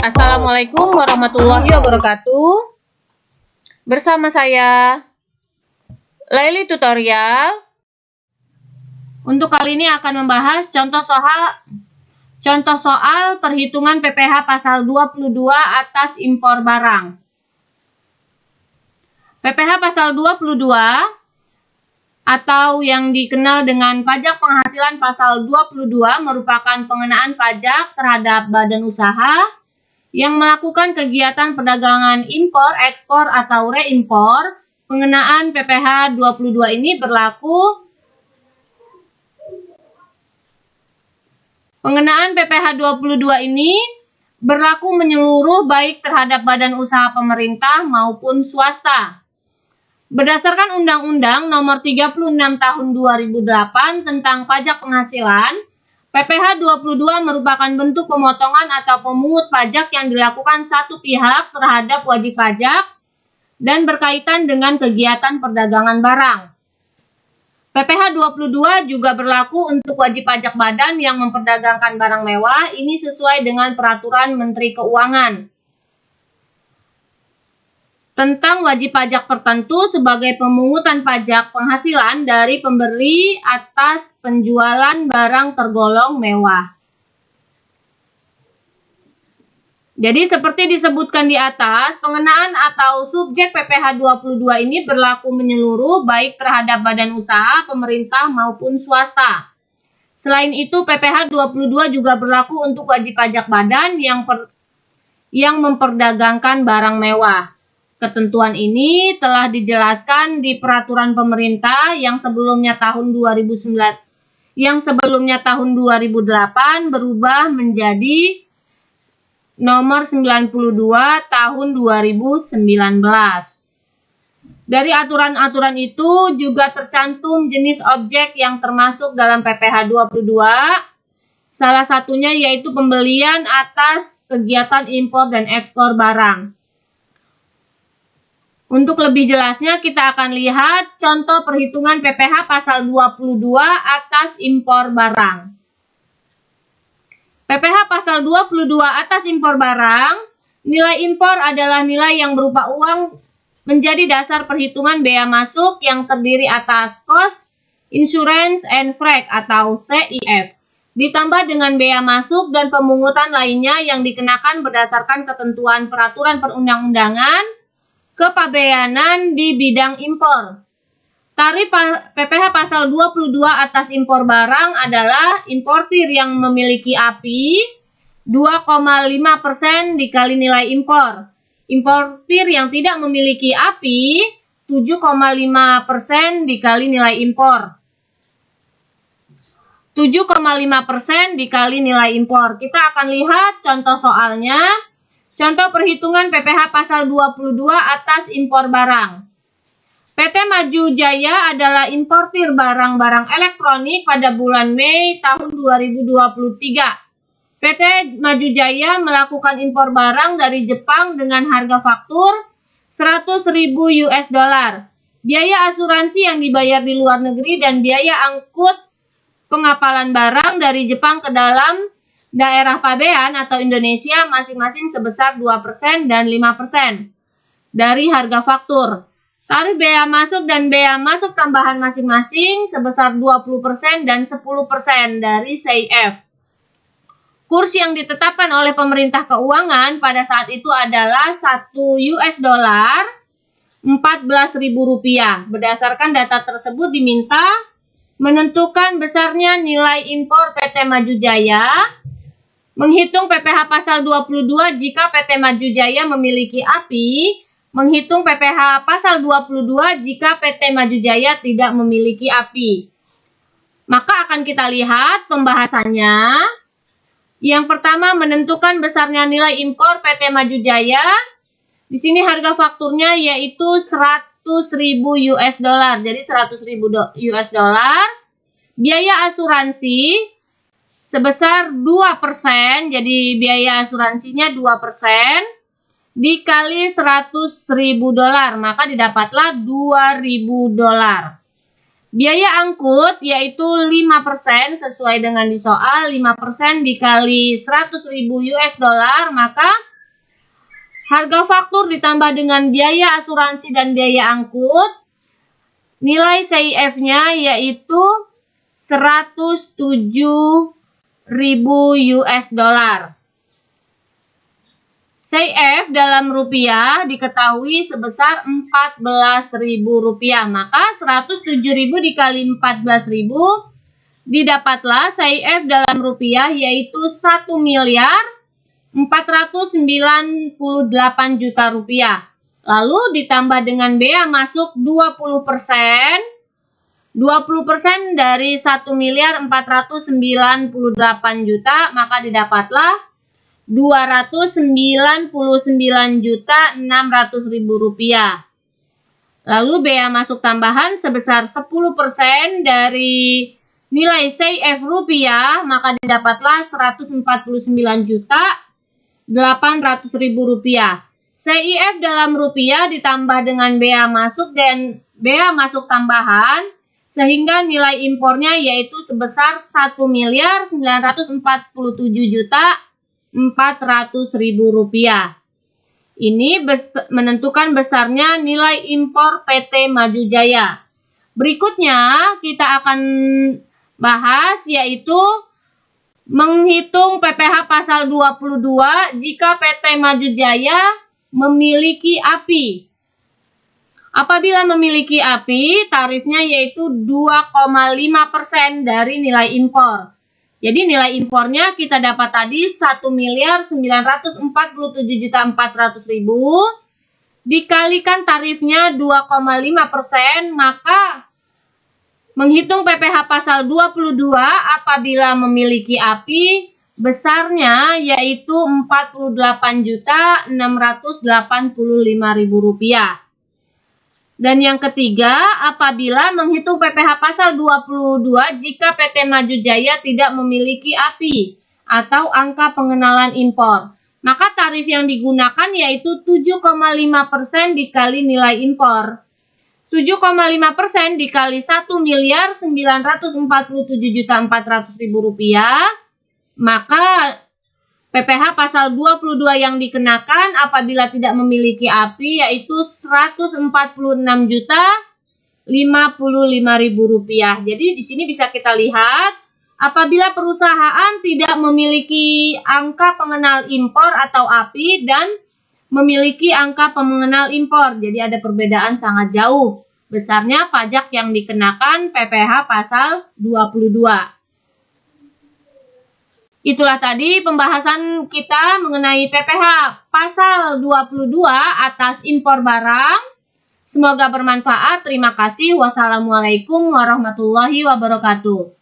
Assalamualaikum warahmatullahi wabarakatuh. Bersama saya Laili Tutorial. Untuk kali ini akan membahas contoh soal perhitungan PPh pasal 22 atas impor barang. PPh pasal 22 atau yang dikenal dengan pajak penghasilan pasal 22 merupakan pengenaan pajak terhadap badan usaha yang melakukan kegiatan perdagangan impor, ekspor, atau reimpor. Pengenaan PPh 22 ini berlaku menyeluruh baik terhadap badan usaha pemerintah maupun swasta. Berdasarkan Undang-Undang Nomor 36 Tahun 2008 tentang Pajak Penghasilan, PPh 22 merupakan bentuk pemotongan atau pemungut pajak yang dilakukan satu pihak terhadap wajib pajak dan berkaitan dengan kegiatan perdagangan barang. PPh 22 juga berlaku untuk wajib pajak badan yang memperdagangkan barang mewah. Ini sesuai dengan Peraturan Menteri Keuangan tentang wajib pajak tertentu sebagai pemungutan pajak penghasilan dari pemberi atas penjualan barang tergolong mewah. Jadi seperti disebutkan di atas, pengenaan atau subjek PPh 22 ini berlaku menyeluruh baik terhadap badan usaha, pemerintah maupun swasta. Selain itu, PPh 22 juga berlaku untuk wajib pajak badan yang memperdagangkan barang mewah. Ketentuan ini telah dijelaskan di peraturan pemerintah yang sebelumnya tahun 2008 berubah menjadi Nomor 92 Tahun 2019. Dari aturan-aturan itu juga tercantum jenis objek yang termasuk dalam PPh 22. Salah satunya yaitu pembelian atas kegiatan impor dan ekspor barang. Untuk lebih jelasnya kita akan lihat contoh perhitungan PPh pasal 22 atas impor barang. PPh pasal 22 atas impor barang, nilai impor adalah nilai yang berupa uang menjadi dasar perhitungan bea masuk yang terdiri atas cost, insurance, and freight atau CIF, ditambah dengan bea masuk dan pemungutan lainnya yang dikenakan berdasarkan ketentuan peraturan perundang-undangan kepabeanan di bidang impor. Tarif PPh pasal 22 atas impor barang adalah importir yang memiliki API 2,5% dikali nilai impor. Importir yang tidak memiliki API 7,5% dikali nilai impor. 7,5% dikali nilai impor. Kita akan lihat contoh soalnya. Contoh perhitungan PPh pasal 22 atas impor barang. PT Maju Jaya adalah importir barang-barang elektronik pada bulan Mei tahun 2023. PT Maju Jaya melakukan impor barang dari Jepang dengan harga faktur 100.000 US dollar. Biaya asuransi yang dibayar di luar negeri dan biaya angkut pengapalan barang dari Jepang ke dalam daerah pabean atau Indonesia masing-masing sebesar 2% dan 5% dari harga faktur. Tarif bea masuk dan bea masuk tambahan masing-masing sebesar 20% dan 10% dari CIF. Kurs yang ditetapkan oleh pemerintah keuangan pada saat itu adalah 1 US dollar Rp14.000. Berdasarkan data tersebut diminta menentukan besarnya nilai impor PT Maju Jaya, menghitung PPh pasal 22 jika PT Maju Jaya memiliki API, menghitung PPh pasal 22 jika PT Maju Jaya tidak memiliki API. Maka akan kita lihat pembahasannya. Yang pertama, menentukan besarnya nilai impor PT Maju Jaya. Di sini harga fakturnya yaitu 100.000 US dollar. Jadi 100.000 US dollar. Biaya asuransi sebesar 2%. Jadi biaya asuransinya 2%. dikali 100.000 dolar, maka didapatlah 2.000 dolar. Biaya angkut yaitu 5% sesuai dengan di soal, 5% dikali 100.000 US dollar, maka harga faktur ditambah dengan biaya asuransi dan biaya angkut, nilai CIF-nya yaitu 107.000 US dollar. CIF dalam rupiah diketahui sebesar 14.000 rupiah, maka 107.000 dikali 14.000 didapatlah CIF dalam rupiah yaitu 1.498 juta rupiah. Lalu ditambah dengan bea masuk 20%, 20% dari 1.498 juta, maka didapatlah 299.600.000 rupiah. Lalu bea masuk tambahan sebesar 10% dari nilai CIF rupiah, maka didapatlah 149.800.000 rupiah. CIF dalam rupiah ditambah dengan bea masuk dan bea masuk tambahan, sehingga nilai impornya yaitu sebesar 1.947.400.000 rupiah. Ini menentukan besarnya nilai impor PT Maju Jaya. Berikutnya kita akan bahas yaitu menghitung PPh pasal 22 jika PT Maju Jaya memiliki API. Apabila memiliki API, tarifnya yaitu 2,5% dari nilai impor. Jadi nilai impornya kita dapat tadi 1.947.400.000 dikalikan tarifnya 2,5%, maka menghitung PPh pasal 22 apabila memiliki API besarnya yaitu 48.685.000 rupiah. Dan yang ketiga, apabila menghitung PPh pasal 22 jika PT Maju Jaya tidak memiliki API atau angka pengenalan impor, maka tarif yang digunakan yaitu 7,5% dikali nilai impor. 7,5% dikali 1.947.400.000 rupiah, maka PPh pasal 22 yang dikenakan apabila tidak memiliki API yaitu 146.055.000 rupiah. Jadi di sini bisa kita lihat apabila perusahaan tidak memiliki angka pengenal impor atau API dan memiliki angka pengenal impor. Jadi ada perbedaan sangat jauh besarnya pajak yang dikenakan PPh pasal 22. Itulah tadi pembahasan kita mengenai PPh pasal 22 atas impor barang. Semoga bermanfaat. Terima kasih. Wassalamualaikum warahmatullahi wabarakatuh.